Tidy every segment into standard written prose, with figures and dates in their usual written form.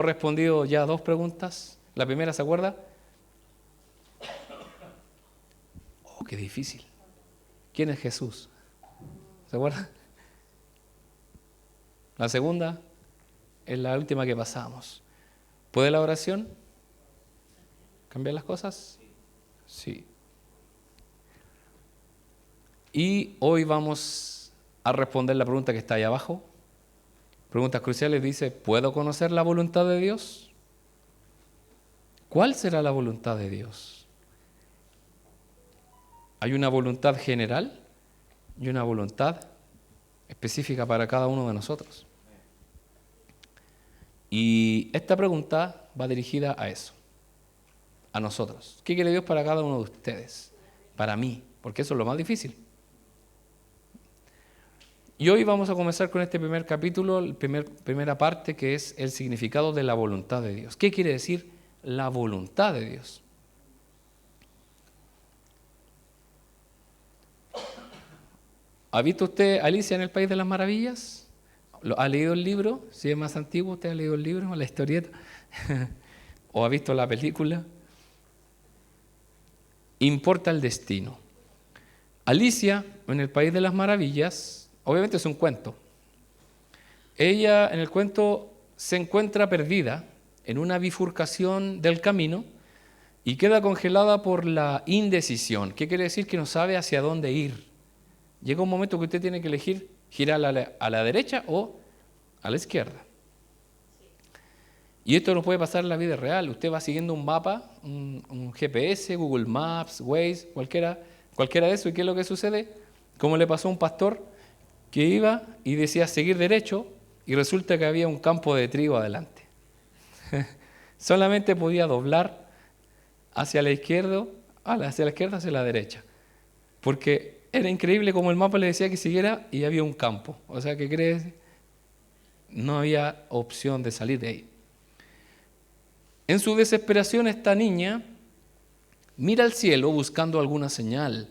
He respondido ya 2 preguntas. La primera, ¿se acuerda? Oh, qué difícil. ¿Quién es Jesús? ¿Se acuerda? La segunda es la última que pasamos. ¿Puede la oración cambiar las cosas? Sí. Y hoy vamos a responder la pregunta que está ahí abajo. Preguntas cruciales, dice, ¿puedo conocer la voluntad de Dios? ¿Cuál será la voluntad de Dios? Hay una voluntad general y una voluntad específica para cada uno de nosotros. Y esta pregunta va dirigida a eso, a nosotros. ¿Qué quiere Dios para cada uno de ustedes? Para mí, porque eso es lo más difícil. Y hoy vamos a comenzar con este primer capítulo, primera parte, que es el significado de la voluntad de Dios. ¿Qué quiere decir la voluntad de Dios? ¿Ha visto usted Alicia en el País de las Maravillas? ¿Ha leído el libro? Si es más antiguo, ¿usted ha leído el libro, la historieta? ¿O ha visto la película? Importa el destino. Alicia en el País de las Maravillas, obviamente es un cuento. Ella en el cuento se encuentra perdida en una bifurcación del camino y queda congelada por la indecisión. ¿Qué quiere decir? Que no sabe hacia dónde ir. Llega un momento que usted tiene que elegir girar a la derecha o a la izquierda. Y esto no puede pasar en la vida real. Usted va siguiendo un mapa, un GPS, Google Maps, Waze, cualquiera de eso. ¿Y qué es lo que sucede? Como le pasó a un pastor que iba y decía seguir derecho y resulta que había un campo de trigo adelante. Solamente podía doblar hacia la izquierda, hacia la derecha. Porque era increíble como el mapa le decía que siguiera y había un campo. O sea, ¿qué crees? No había opción de salir de ahí. En su desesperación, esta niña mira al cielo buscando alguna señal.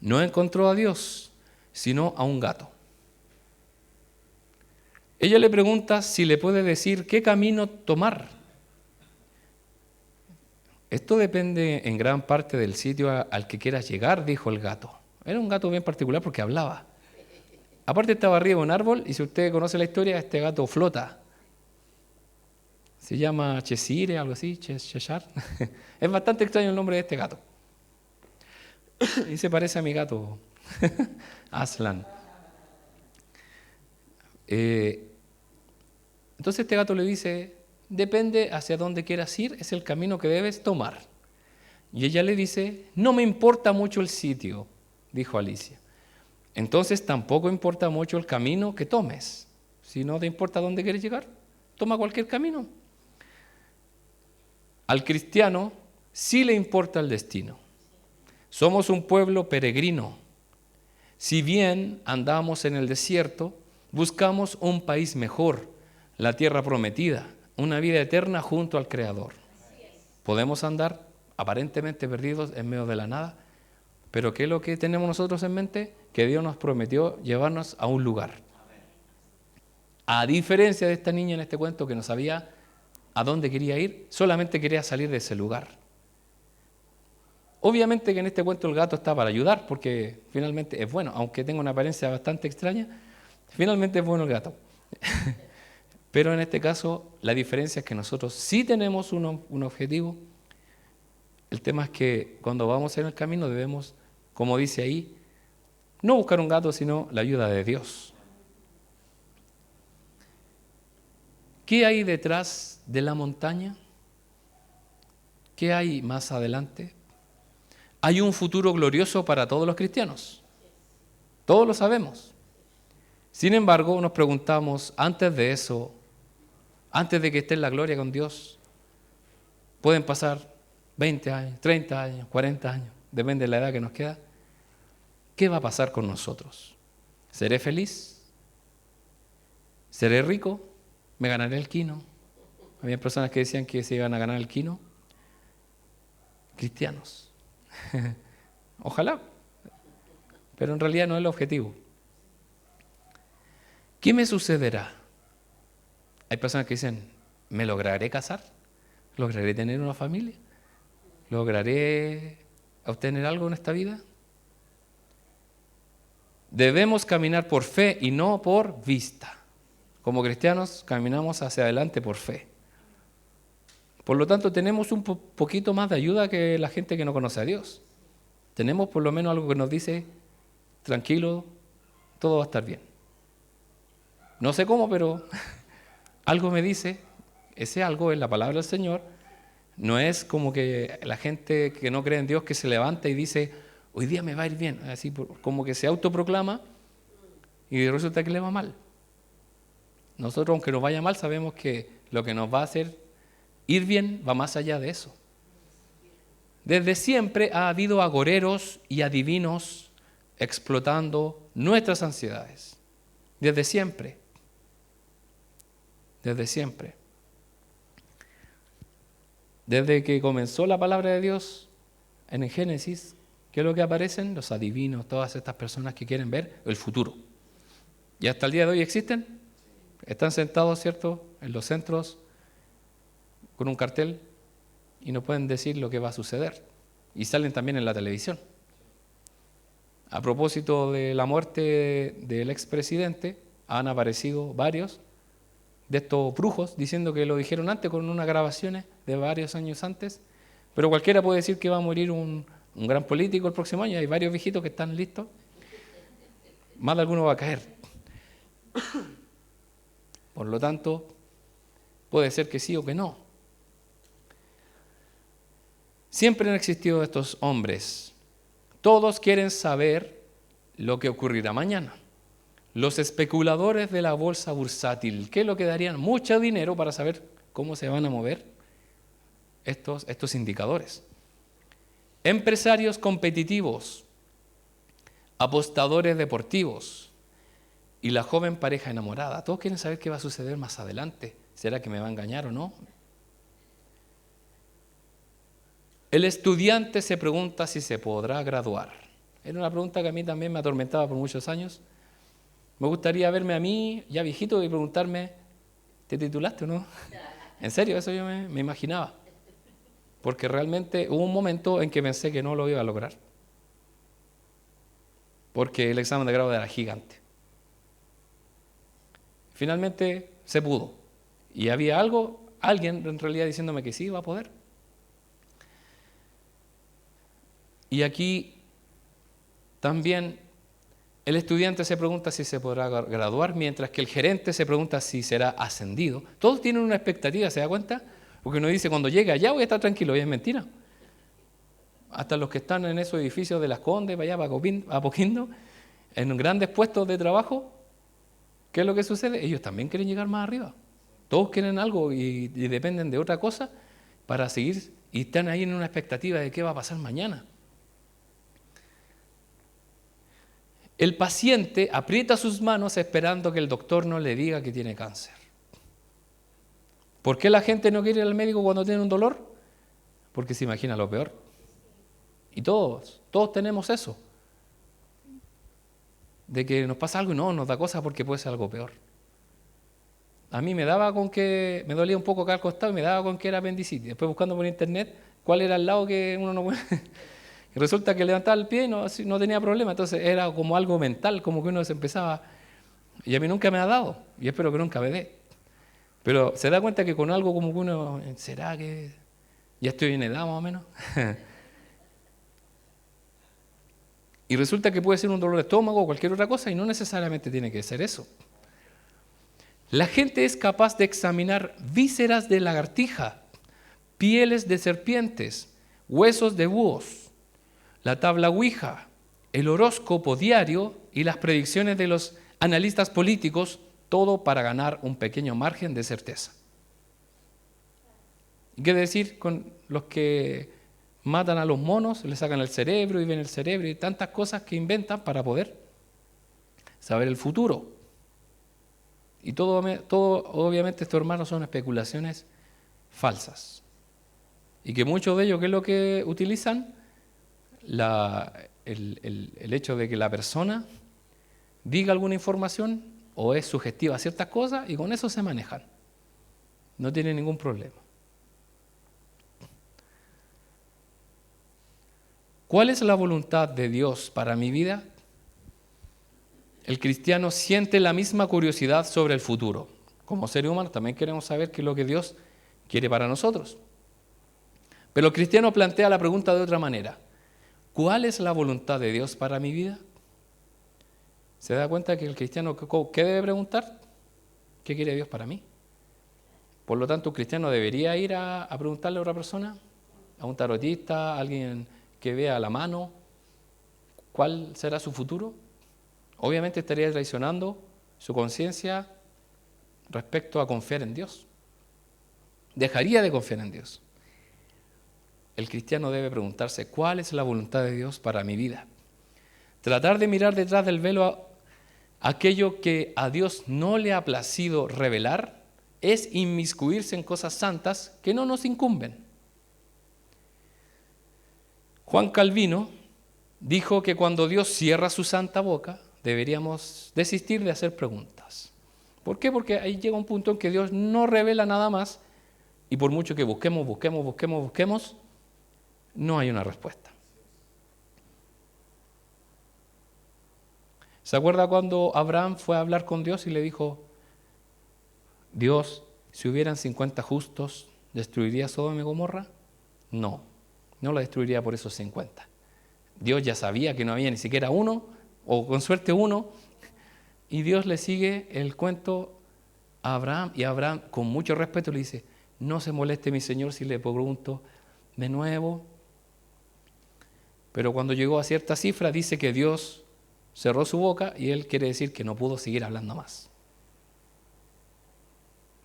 No encontró a Dios, sino a un gato. Ella le pregunta si le puede decir qué camino tomar. Esto depende en gran parte del sitio al que quieras llegar, dijo el gato. Era un gato bien particular porque hablaba. Aparte estaba arriba de un árbol y si usted conoce la historia, este gato flota. Se llama Cheshire, algo así, Cheshire. Es bastante extraño el nombre de este gato. Y se parece a mi gato, Aslan. Entonces este gato le dice, depende hacia dónde quieras ir, es el camino que debes tomar. Y ella le dice, no me importa mucho el sitio, dijo Alicia. Entonces tampoco importa mucho el camino que tomes. Si no te importa dónde quieres llegar, toma cualquier camino. Al cristiano sí le importa el destino. Somos un pueblo peregrino. Si bien andamos en el desierto, buscamos un país mejor, la tierra prometida, una vida eterna junto al Creador. Podemos andar aparentemente perdidos en medio de la nada, pero ¿qué es lo que tenemos nosotros en mente? Que Dios nos prometió llevarnos a un lugar. A diferencia de esta niña en este cuento que no sabía a dónde quería ir, solamente quería salir de ese lugar. Obviamente que en este cuento el gato está para ayudar, porque finalmente es bueno, aunque tenga una apariencia bastante extraña, finalmente es bueno el gato. Pero en este caso la diferencia es que nosotros sí tenemos un objetivo. El tema es que cuando vamos en el camino debemos, como dice ahí, no buscar un gato, sino la ayuda de Dios. ¿Qué hay detrás de la montaña? ¿Qué hay más adelante? Hay un futuro glorioso para todos los cristianos. Todos lo sabemos. Sin embargo, nos preguntamos, antes de eso, antes de que esté en la gloria con Dios, pueden pasar 20 años, 30 años, 40 años, depende de la edad que nos queda. ¿Qué va a pasar con nosotros? ¿Seré feliz? ¿Seré rico? ¿Me ganaré el quino? Había personas que decían que se iban a ganar el quino. Cristianos. Ojalá, pero en realidad no es el objetivo. ¿Qué me sucederá? Hay personas que dicen, ¿Me lograré casar? ¿Lograré tener una familia? ¿Lograré obtener algo en esta vida? Debemos caminar por fe y no por vista. Como cristianos caminamos hacia adelante por fe. Por lo tanto, tenemos un poquito más de ayuda que la gente que no conoce a Dios. Tenemos por lo menos algo que nos dice, tranquilo, todo va a estar bien. No sé cómo, pero algo me dice, ese algo es la palabra del Señor. No es como que la gente que no cree en Dios que se levanta y dice, hoy día me va a ir bien, así como que se autoproclama y resulta que le va mal. Nosotros, aunque nos vaya mal, sabemos que lo que nos va a hacer ir bien va más allá de eso. Desde siempre ha habido agoreros y adivinos explotando nuestras ansiedades. Desde siempre. Desde siempre. Desde que comenzó la palabra de Dios en el Génesis, ¿qué es lo que aparecen? Los adivinos, todas estas personas que quieren ver el futuro. Y hasta el día de hoy existen. Están sentados, ¿cierto?, en los centros con un cartel y no pueden decir lo que va a suceder. Y salen también en la televisión. A propósito de la muerte del expresidente, han aparecido varios de estos brujos diciendo que lo dijeron antes con unas grabaciones de varios años antes, pero cualquiera puede decir que va a morir un gran político el próximo año. Hay varios viejitos que están listos. Más de alguno va a caer. Por lo tanto, puede ser que sí o que no. Siempre han existido estos hombres. Todos quieren saber lo que ocurrirá mañana. Los especuladores de la bolsa bursátil, ¿qué es lo que darían? Mucho dinero para saber cómo se van a mover estos indicadores. Empresarios competitivos, apostadores deportivos y la joven pareja enamorada. Todos quieren saber qué va a suceder más adelante. ¿Será que me va a engañar o no? El estudiante se pregunta si se podrá graduar. Era una pregunta que a mí también me atormentaba por muchos años. Me gustaría verme a mí, ya viejito, y preguntarme, ¿te titulaste o no? En serio, eso yo me imaginaba. Porque realmente hubo un momento en que pensé que no lo iba a lograr. Porque el examen de grado era gigante. Finalmente se pudo. Y había alguien en realidad diciéndome que sí iba a poder. Y aquí también el estudiante se pregunta si se podrá graduar, mientras que el gerente se pregunta si será ascendido. Todos tienen una expectativa, ¿se da cuenta? Porque uno dice, cuando llegue allá voy a estar tranquilo, y es mentira. Hasta los que están en esos edificios de Las Condes, para allá, para Apoquindo, en grandes puestos de trabajo, ¿qué es lo que sucede? Ellos también quieren llegar más arriba. Todos quieren algo y dependen de otra cosa para seguir, y están ahí en una expectativa de qué va a pasar mañana. El paciente aprieta sus manos esperando que el doctor no le diga que tiene cáncer. ¿Por qué la gente no quiere ir al médico cuando tiene un dolor? Porque se imagina lo peor. Y todos tenemos eso. De que nos pasa algo y no, nos da cosa porque puede ser algo peor. A mí me daba con que, me dolía un poco acá al costado y me daba con que era apendicitis. Después buscando por internet cuál era el lado que uno no puede... Y resulta que levantaba el pie y no tenía problema. Entonces era como algo mental, como que uno se empezaba... Y a mí nunca me ha dado, y espero que nunca me dé. Pero se da cuenta que con algo como que uno... ¿Será que ya estoy en edad más o menos? Y resulta que puede ser un dolor de estómago o cualquier otra cosa y no necesariamente tiene que ser eso. La gente es capaz de examinar vísceras de lagartija, pieles de serpientes, huesos de búhos, la tabla Ouija, el horóscopo diario y las predicciones de los analistas políticos, todo para ganar un pequeño margen de certeza. ¿Y qué decir con los que matan a los monos, le sacan el cerebro y ven el cerebro y tantas cosas que inventan para poder saber el futuro? Y todo obviamente estos hermanos son especulaciones falsas. Y que muchos de ellos, ¿qué es lo que utilizan? El hecho de que la persona diga alguna información o es sugestiva a ciertas cosas y con eso se manejan. no tiene ningún problema. ¿Cuál es la voluntad de Dios para mi vida? El cristiano siente la misma curiosidad sobre el futuro. Como seres humanos también queremos saber qué es lo que Dios quiere para nosotros. Pero el cristiano plantea la pregunta de otra manera. ¿Cuál es la voluntad de Dios para mi vida? ¿Se da cuenta que el cristiano qué debe preguntar? ¿Qué quiere Dios para mí? Por lo tanto, un cristiano debería ir a preguntarle a otra persona, a un tarotista, a alguien que vea la mano, ¿cuál será su futuro? Obviamente estaría traicionando su conciencia respecto a confiar en Dios. Dejaría de confiar en Dios. El cristiano debe preguntarse, ¿cuál es la voluntad de Dios para mi vida? Tratar de mirar detrás del velo a aquello que a Dios no le ha placido revelar es inmiscuirse en cosas santas que no nos incumben. Juan Calvino dijo que cuando Dios cierra su santa boca, deberíamos desistir de hacer preguntas. ¿Por qué? Porque ahí llega un punto en que Dios no revela nada más y por mucho que busquemos, no hay una respuesta. ¿Se acuerda cuando Abraham fue a hablar con Dios y le dijo, Dios, si hubieran 50 justos, ¿destruiría Sodoma y Gomorra? No la destruiría por esos 50. Dios ya sabía que no había ni siquiera uno, o con suerte uno, y Dios le sigue el cuento a Abraham, y Abraham con mucho respeto le dice, no se moleste mi Señor si le pregunto de nuevo. Pero cuando llegó a cierta cifra dice que Dios cerró su boca y él quiere decir que no pudo seguir hablando más.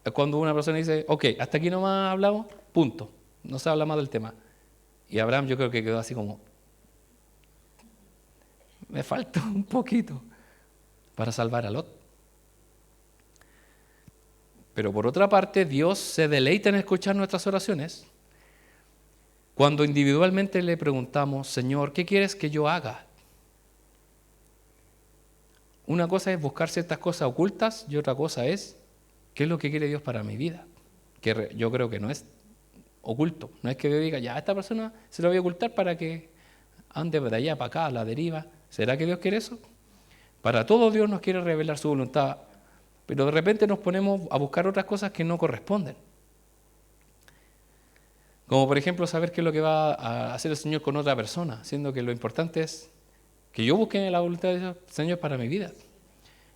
Es cuando una persona dice, ok, hasta aquí nomás hablamos, punto, no se habla más del tema. Y Abraham yo creo que quedó así como, me falta un poquito para salvar a Lot. Pero por otra parte, Dios se deleita en escuchar nuestras oraciones. Cuando individualmente le preguntamos, Señor, ¿qué quieres que yo haga? Una cosa es buscar ciertas cosas ocultas y otra cosa es, ¿qué es lo que quiere Dios para mi vida? Que yo creo que no es oculto. No es que Dios diga, ya, a esta persona se lo voy a ocultar para que ande de allá para acá, a la deriva. ¿Será que Dios quiere eso? Para todo Dios nos quiere revelar su voluntad, pero de repente nos ponemos a buscar otras cosas que no corresponden. Como por ejemplo saber qué es lo que va a hacer el Señor con otra persona, siendo que lo importante es que yo busque la voluntad de Dios, Señor, para mi vida.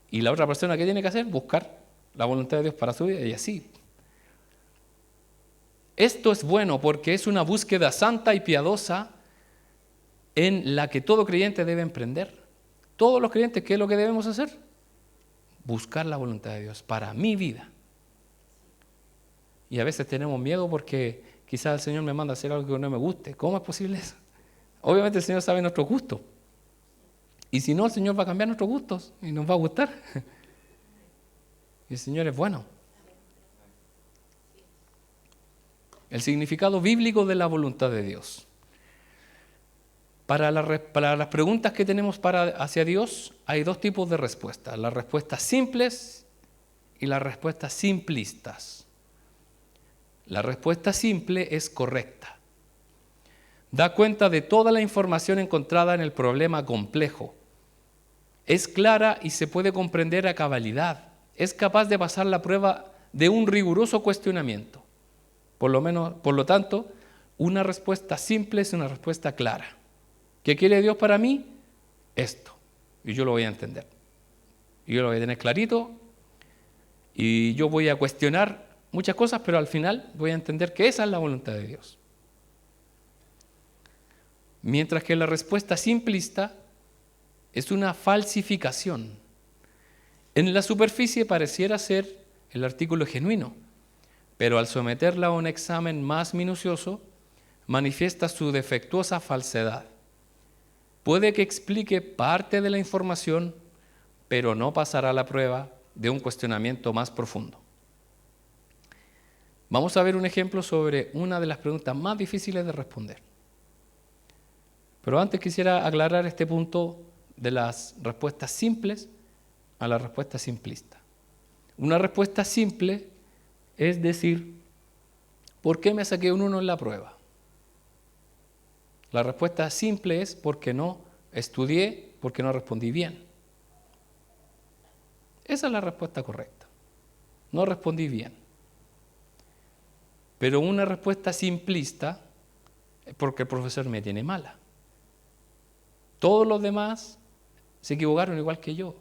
Y la otra persona, ¿qué tiene que hacer? Buscar la voluntad de Dios para su vida y así. Esto es bueno porque es una búsqueda santa y piadosa en la que todo creyente debe emprender. Todos los creyentes, ¿qué es lo que debemos hacer? Buscar la voluntad de Dios para mi vida. Y a veces tenemos miedo porque quizás el Señor me manda a hacer algo que no me guste. ¿Cómo es posible eso? Obviamente el Señor sabe nuestros gustos. Y si no, el Señor va a cambiar nuestros gustos y nos va a gustar. Y el Señor es bueno. El significado bíblico de la voluntad de Dios. Para las preguntas que tenemos hacia Dios, hay dos tipos de respuestas. Las respuestas simples y las respuestas simplistas. La respuesta simple es correcta. Da cuenta de toda la información encontrada en el problema complejo. Es clara y se puede comprender a cabalidad. Es capaz de pasar la prueba de un riguroso cuestionamiento. Por lo tanto, una respuesta simple es una respuesta clara. ¿Qué quiere Dios para mí? Esto. Y yo lo voy a entender. Y yo lo voy a tener clarito. Y yo voy a cuestionar muchas cosas, pero al final voy a entender que esa es la voluntad de Dios. Mientras que la respuesta simplista es una falsificación. En la superficie pareciera ser el artículo genuino, pero al someterla a un examen más minucioso, manifiesta su defectuosa falsedad. Puede que explique parte de la información, pero no pasará la prueba de un cuestionamiento más profundo. Vamos a ver un ejemplo sobre una de las preguntas más difíciles de responder. Pero antes quisiera aclarar este punto de las respuestas simples a la respuesta simplista. Una respuesta simple es decir, ¿por qué me saqué un 1 en la prueba? La respuesta simple es porque no estudié, porque no respondí bien. Esa es la respuesta correcta. No respondí bien. Pero una respuesta simplista es porque el profesor me tiene mala. Todos los demás se equivocaron igual que yo.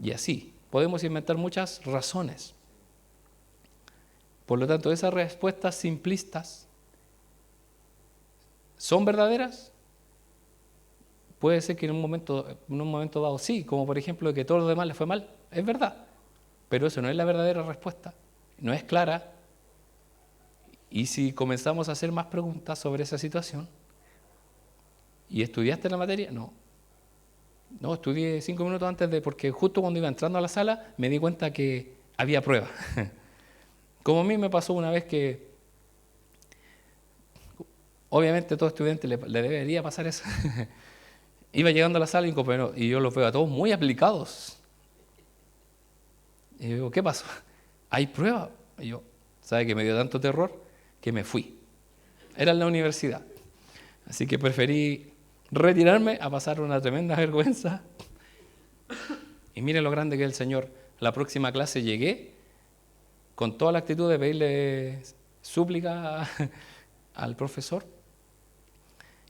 Y así, podemos inventar muchas razones. Por lo tanto, esas respuestas simplistas ¿son verdaderas? Puede ser que en un momento dado sí, como por ejemplo que a todos los demás les fue mal, es verdad, pero eso no es la verdadera respuesta, no es clara. Y si comenzamos a hacer más preguntas sobre esa situación, ¿y estudiaste la materia? No, estudié 5 minutos antes porque justo cuando iba entrando a la sala me di cuenta que había prueba. Como a mí me pasó una vez que, obviamente a todo estudiante le debería pasar eso. Iba llegando a la sala y yo los veo a todos muy aplicados. Y yo digo, ¿qué pasó? ¿Hay prueba? Y yo, ¿sabe que me dio tanto terror que me fui? Era en la universidad. Así que preferí retirarme a pasar una tremenda vergüenza. Y miren lo grande que es el Señor. La próxima clase llegué con toda la actitud de pedirle súplica al profesor.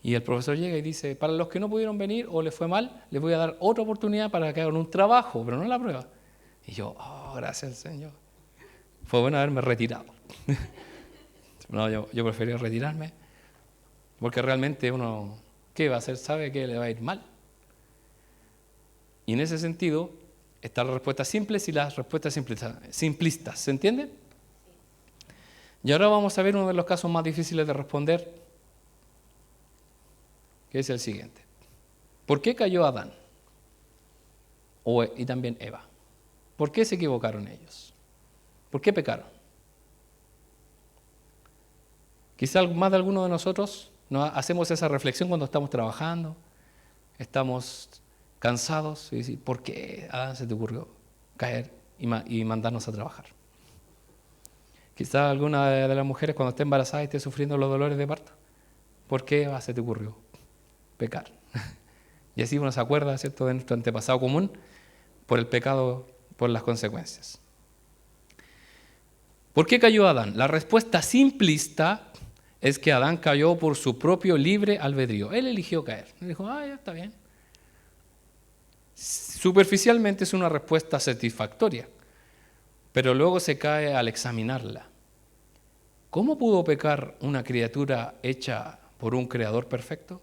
Y el profesor llega y dice, para los que no pudieron venir o les fue mal, les voy a dar otra oportunidad para que hagan un trabajo, pero no la prueba. Y yo, gracias al Señor. Fue bueno haberme retirado. No, yo prefería retirarme, porque realmente uno, ¿qué va a hacer? Sabe que le va a ir mal. Y en ese sentido, están las respuestas simples y las respuestas simplistas. ¿Se entiende? Y ahora vamos a ver uno de los casos más difíciles de responder, que es el siguiente. ¿Por qué cayó Adán? Y también Eva. ¿Por qué se equivocaron ellos? ¿Por qué pecaron? Quizá más de alguno de nosotros hacemos esa reflexión cuando estamos trabajando, estamos cansados y decimos, ¿por qué Adán se te ocurrió caer y mandarnos a trabajar? Quizá alguna de las mujeres cuando esté embarazada y esté sufriendo los dolores de parto, ¿por qué Eva se te ocurrió pecar? Y así uno se acuerda, ¿cierto?, de nuestro antepasado común por el pecado, por las consecuencias. ¿Por qué cayó Adán? La respuesta simplista es que Adán cayó por su propio libre albedrío. Él eligió caer. Él dijo, ya está bien. Superficialmente es una respuesta satisfactoria, pero luego se cae al examinarla. ¿Cómo pudo pecar una criatura hecha por un creador perfecto?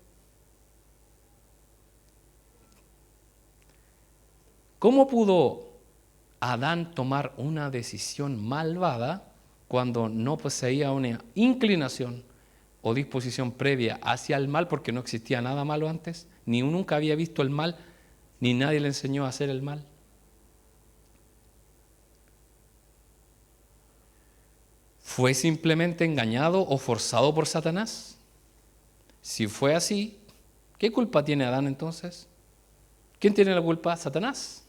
¿Cómo pudo Adán tomar una decisión malvada cuando no poseía una inclinación o disposición previa hacia el mal, porque no existía nada malo antes, ni nunca había visto el mal, ni nadie le enseñó a hacer el mal? ¿Fue simplemente engañado o forzado por Satanás? Si fue así, ¿qué culpa tiene Adán entonces? ¿Quién tiene la culpa? Satanás.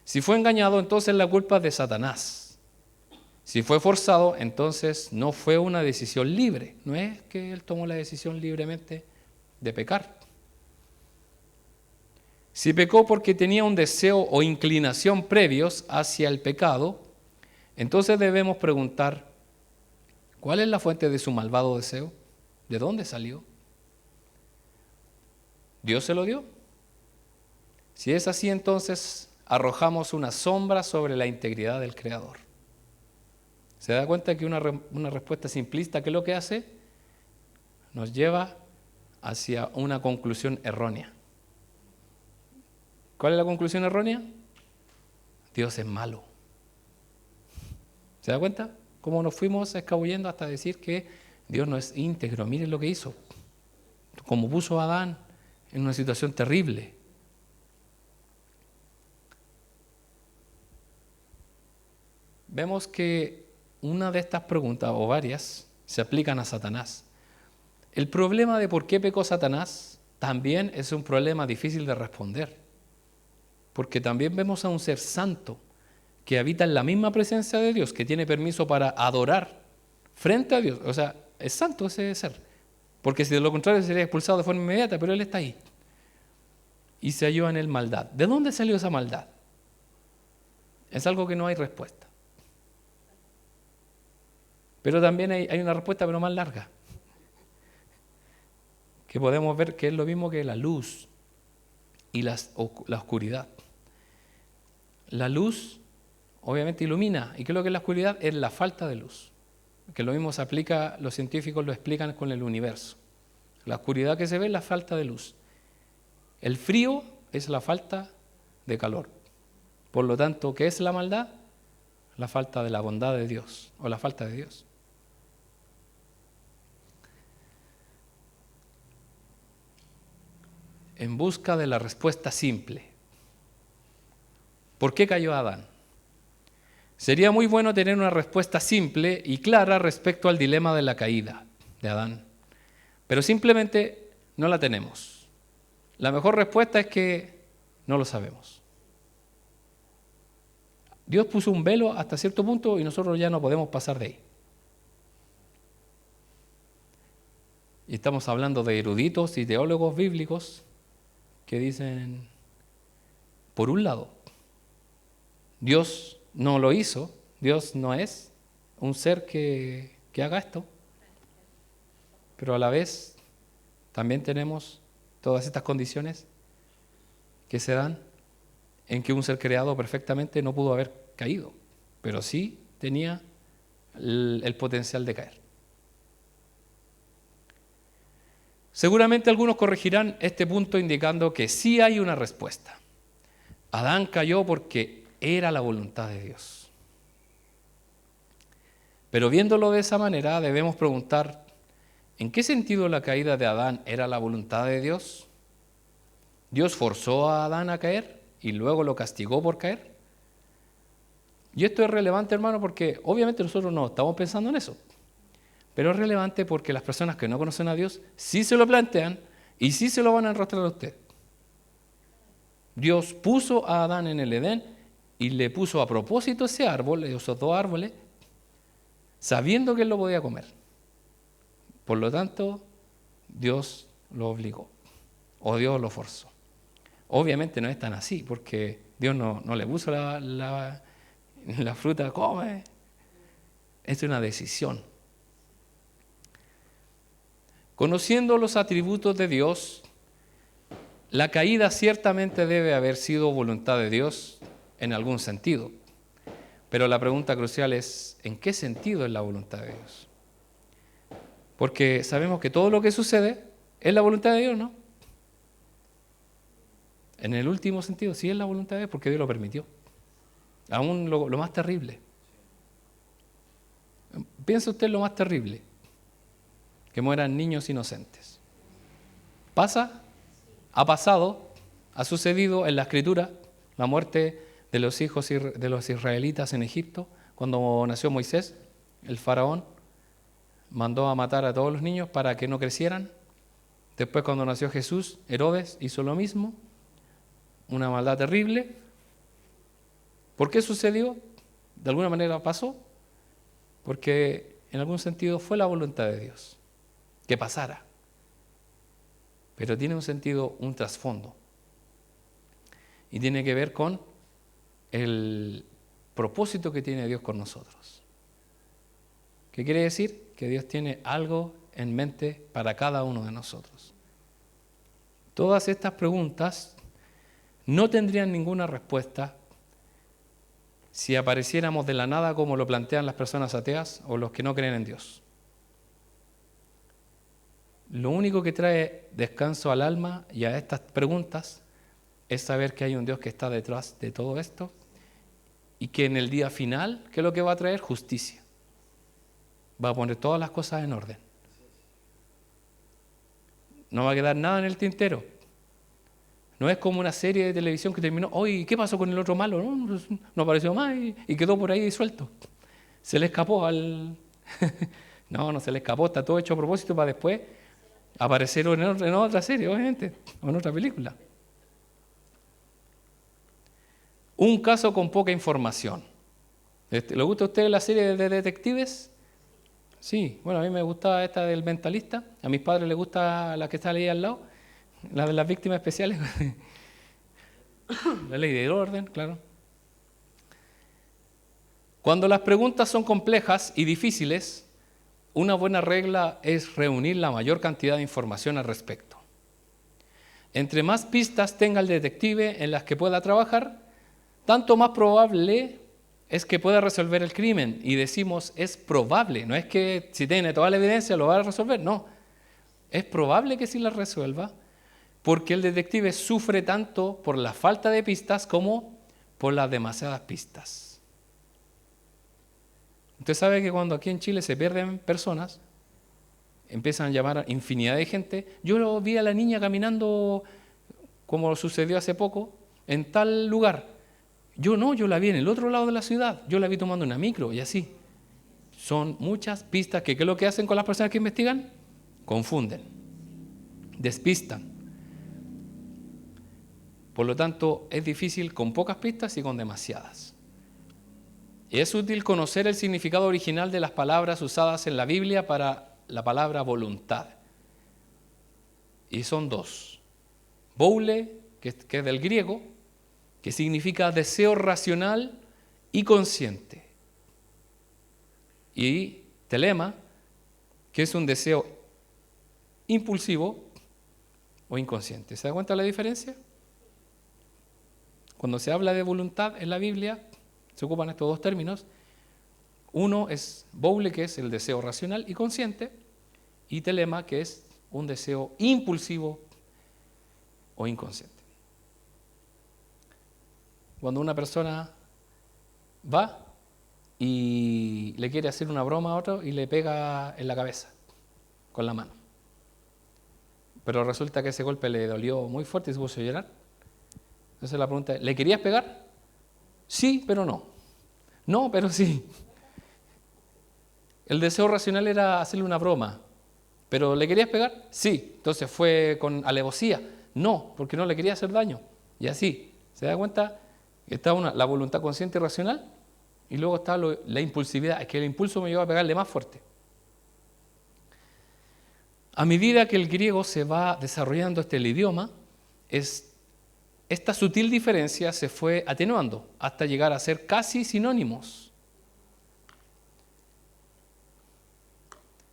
Si fue engañado, entonces la culpa es de Satanás. Si fue forzado, entonces no fue una decisión libre. No es que él tomó la decisión libremente de pecar. Si pecó porque tenía un deseo o inclinación previos hacia el pecado, entonces debemos preguntar, ¿cuál es la fuente de su malvado deseo? ¿De dónde salió? ¿Dios se lo dio? Si es así, entonces arrojamos una sombra sobre la integridad del Creador. ¿Se da cuenta que una respuesta simplista, qué es lo que hace? Nos lleva hacia una conclusión errónea. ¿Cuál es la conclusión errónea? Dios es malo. ¿Se da cuenta? Cómo nos fuimos escabullendo hasta decir que Dios no es íntegro. Miren lo que hizo. Como puso a Adán en una situación terrible. Vemos que una de estas preguntas, o varias, se aplican a Satanás. El problema de por qué pecó Satanás también es un problema difícil de responder, porque también vemos a un ser santo que habita en la misma presencia de Dios, que tiene permiso para adorar frente a Dios. O sea, es santo ese ser, porque si de lo contrario sería expulsado de forma inmediata, pero Él está ahí. Y se halló en él maldad. ¿De dónde salió esa maldad? Es algo que no hay respuesta. Pero también hay una respuesta, pero más larga, que podemos ver que es lo mismo que la luz y la oscuridad. La luz obviamente ilumina. ¿Y qué es lo que es la oscuridad? Es la falta de luz. Que lo mismo se aplica, los científicos lo explican con el universo. La oscuridad que se ve es la falta de luz. El frío es la falta de calor. Por lo tanto, ¿qué es la maldad? La falta de la bondad de Dios o la falta de Dios. En busca de la respuesta simple. ¿Por qué cayó Adán? Sería muy bueno tener una respuesta simple y clara respecto al dilema de la caída de Adán, pero simplemente no la tenemos. La mejor respuesta es que no lo sabemos. Dios puso un velo hasta cierto punto y nosotros ya no podemos pasar de ahí. Y estamos hablando de eruditos y teólogos bíblicos que dicen, por un lado, Dios no lo hizo, Dios no es un ser que haga esto, pero a la vez también tenemos todas estas condiciones que se dan en que un ser creado perfectamente no pudo haber caído, pero sí tenía el potencial de caer. Seguramente algunos corregirán este punto indicando que sí hay una respuesta. Adán cayó porque era la voluntad de Dios. Pero viéndolo de esa manera debemos preguntar, ¿en qué sentido la caída de Adán era la voluntad de Dios? ¿Dios forzó a Adán a caer y luego lo castigó por caer? Y esto es relevante, hermano, porque obviamente nosotros no estamos pensando en eso. Pero es relevante porque las personas que no conocen a Dios sí se lo plantean y sí se lo van a enrostrar a usted. Dios puso a Adán en el Edén y le puso a propósito ese árbol, esos dos árboles, sabiendo que él lo podía comer. Por lo tanto, Dios lo obligó o Dios lo forzó. Obviamente no es tan así, porque Dios no le puso la fruta, come. Es una decisión. Conociendo los atributos de Dios, la caída ciertamente debe haber sido voluntad de Dios en algún sentido. Pero la pregunta crucial es, ¿en qué sentido es la voluntad de Dios? Porque sabemos que todo lo que sucede es la voluntad de Dios, ¿no? En el último sentido, sí es la voluntad de Dios porque Dios lo permitió. Aún lo más terrible. Piensa usted en lo más terrible. Que mueran niños inocentes. ¿Pasa? Ha pasado, ha sucedido en la Escritura, la muerte de los hijos de los israelitas en Egipto, cuando nació Moisés, el faraón mandó a matar a todos los niños para que no crecieran. Después cuando nació Jesús, Herodes hizo lo mismo, una maldad terrible. ¿Por qué sucedió? De alguna manera pasó, porque en algún sentido fue la voluntad de Dios que pasara. Pero tiene un sentido, un trasfondo. Y tiene que ver con el propósito que tiene Dios con nosotros. ¿Qué quiere decir? Que Dios tiene algo en mente para cada uno de nosotros. Todas estas preguntas no tendrían ninguna respuesta si apareciéramos de la nada como lo plantean las personas ateas o los que no creen en Dios. Lo único que trae descanso al alma y a estas preguntas es saber que hay un Dios que está detrás de todo esto y que en el día final, ¿qué es lo que va a traer? Justicia. Va a poner todas las cosas en orden. No va a quedar nada en el tintero. No es como una serie de televisión que terminó, oye, ¿qué pasó con el otro malo? No apareció más y quedó por ahí disuelto. Se le escapó al... No se le escapó, está todo hecho a propósito para después aparecer en otra serie, obviamente, o en otra película. Un caso con poca información. ¿Le gusta a usted la serie de detectives? Sí, bueno, a mí me gustaba esta del mentalista. A mis padres les gusta la que está ahí al lado, la de las víctimas especiales. La ley del orden, claro. Cuando las preguntas son complejas y difíciles, una buena regla es reunir la mayor cantidad de información al respecto. Entre más pistas tenga el detective en las que pueda trabajar, tanto más probable es que pueda resolver el crimen. Y decimos, es probable, no es que si tiene toda la evidencia lo va a resolver, no. Es probable que sí la resuelva, porque el detective sufre tanto por la falta de pistas como por las demasiadas pistas. Usted sabe que cuando aquí en Chile se pierden personas, empiezan a llamar a infinidad de gente. Yo lo vi a la niña caminando, como sucedió hace poco, en tal lugar. Yo la vi en el otro lado de la ciudad. Yo la vi tomando una micro y así. Son muchas pistas que, ¿qué es lo que hacen con las personas que investigan? Confunden, despistan. Por lo tanto, es difícil con pocas pistas y con demasiadas. Es útil conocer el significado original de las palabras usadas en la Biblia para la palabra voluntad. Y son dos. Boule, que es del griego, que significa deseo racional y consciente. Y telema, que es un deseo impulsivo o inconsciente. ¿Se da cuenta de la diferencia? Cuando se habla de voluntad en la Biblia, se ocupan estos dos términos. Uno es boule, que es el deseo racional y consciente, y telema, que es un deseo impulsivo o inconsciente. Cuando una persona va y le quiere hacer una broma a otro y le pega en la cabeza con la mano, pero resulta que ese golpe le dolió muy fuerte y se puso a llorar. Entonces la pregunta es, ¿le querías pegar? Sí, pero no. No, pero sí. El deseo racional era hacerle una broma, pero ¿le querías pegar? Sí. Entonces fue con alevosía. No, porque no le quería hacer daño. Y así, ¿se da cuenta? Está la voluntad consciente y racional, y luego está la impulsividad. Es que el impulso me lleva a pegarle más fuerte. A medida que el griego se va desarrollando el idioma, esta sutil diferencia se fue atenuando hasta llegar a ser casi sinónimos.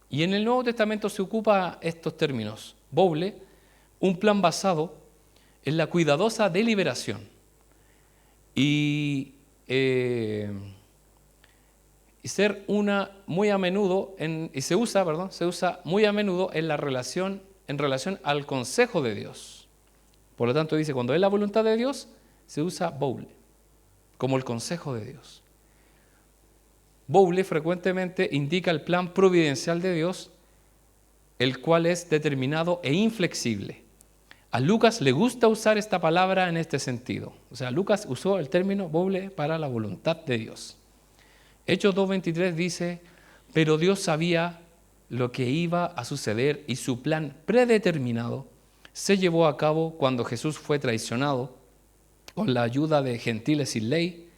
Y en el Nuevo Testamento se ocupa estos términos. Boule, un plan basado en la cuidadosa deliberación. Y ser muy a menudo, se usa muy a menudo en relación al consejo de Dios. Por lo tanto dice, cuando es la voluntad de Dios, se usa boule, como el consejo de Dios. Boule frecuentemente indica el plan providencial de Dios, el cual es determinado e inflexible. A Lucas le gusta usar esta palabra en este sentido. O sea, Lucas usó el término boule para la voluntad de Dios. Hechos 2:23 dice, pero Dios sabía lo que iba a suceder y su plan predeterminado se llevó a cabo cuando Jesús fue traicionado con la ayuda de gentiles sin ley.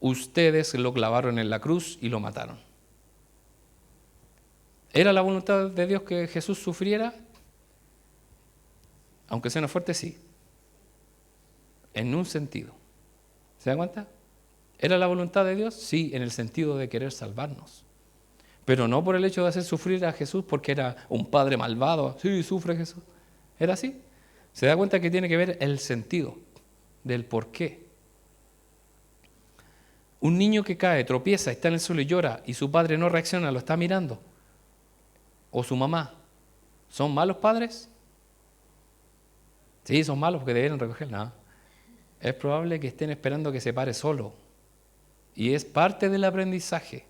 Ustedes lo clavaron en la cruz y lo mataron. ¿Era la voluntad de Dios que Jesús sufriera? Aunque suene fuerte, sí. En un sentido. ¿Se dan cuenta? ¿Era la voluntad de Dios? Sí, en el sentido de querer salvarnos. Pero no por el hecho de hacer sufrir a Jesús porque era un padre malvado. Sí, sufre Jesús. ¿Era así? Se da cuenta que tiene que ver el sentido del por qué. Un niño que cae, tropieza, está en el suelo y llora y su padre no reacciona, lo está mirando. O su mamá. ¿Son malos padres? Sí, son malos porque debieron recoger. No. Es probable que estén esperando que se pare solo. Y es parte del aprendizaje.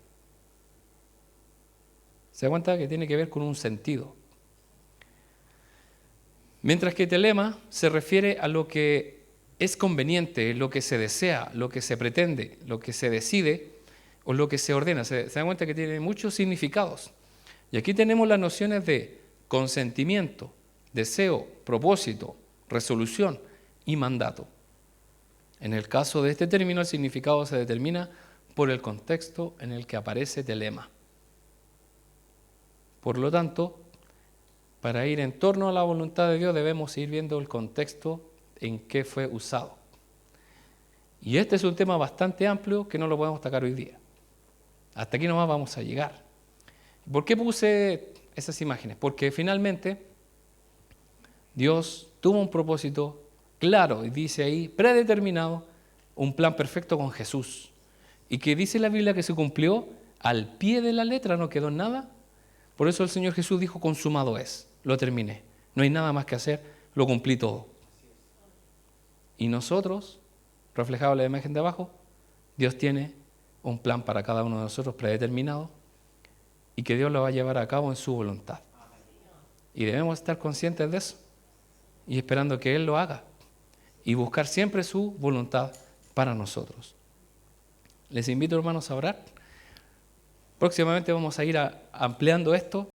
Se da cuenta que tiene que ver con un sentido. Mientras que telema se refiere a lo que es conveniente, lo que se desea, lo que se pretende, lo que se decide o lo que se ordena. Se da cuenta que tiene muchos significados. Y aquí tenemos las nociones de consentimiento, deseo, propósito, resolución y mandato. En el caso de este término, el significado se determina por el contexto en el que aparece telema. Por lo tanto, para ir en torno a la voluntad de Dios debemos ir viendo el contexto en que fue usado. Y este es un tema bastante amplio que no lo podemos tocar hoy día. Hasta aquí nomás vamos a llegar. ¿Por qué puse esas imágenes? Porque finalmente Dios tuvo un propósito claro, y dice ahí, predeterminado, un plan perfecto con Jesús. Y que dice la Biblia que se cumplió al pie de la letra, no quedó nada. Por eso el Señor Jesús dijo, consumado es, lo terminé. No hay nada más que hacer, lo cumplí todo. Y nosotros, reflejado en la imagen de abajo, Dios tiene un plan para cada uno de nosotros predeterminado y que Dios lo va a llevar a cabo en su voluntad. Y debemos estar conscientes de eso y esperando que Él lo haga y buscar siempre su voluntad para nosotros. Les invito, hermanos, a orar. Próximamente vamos a ir ampliando esto.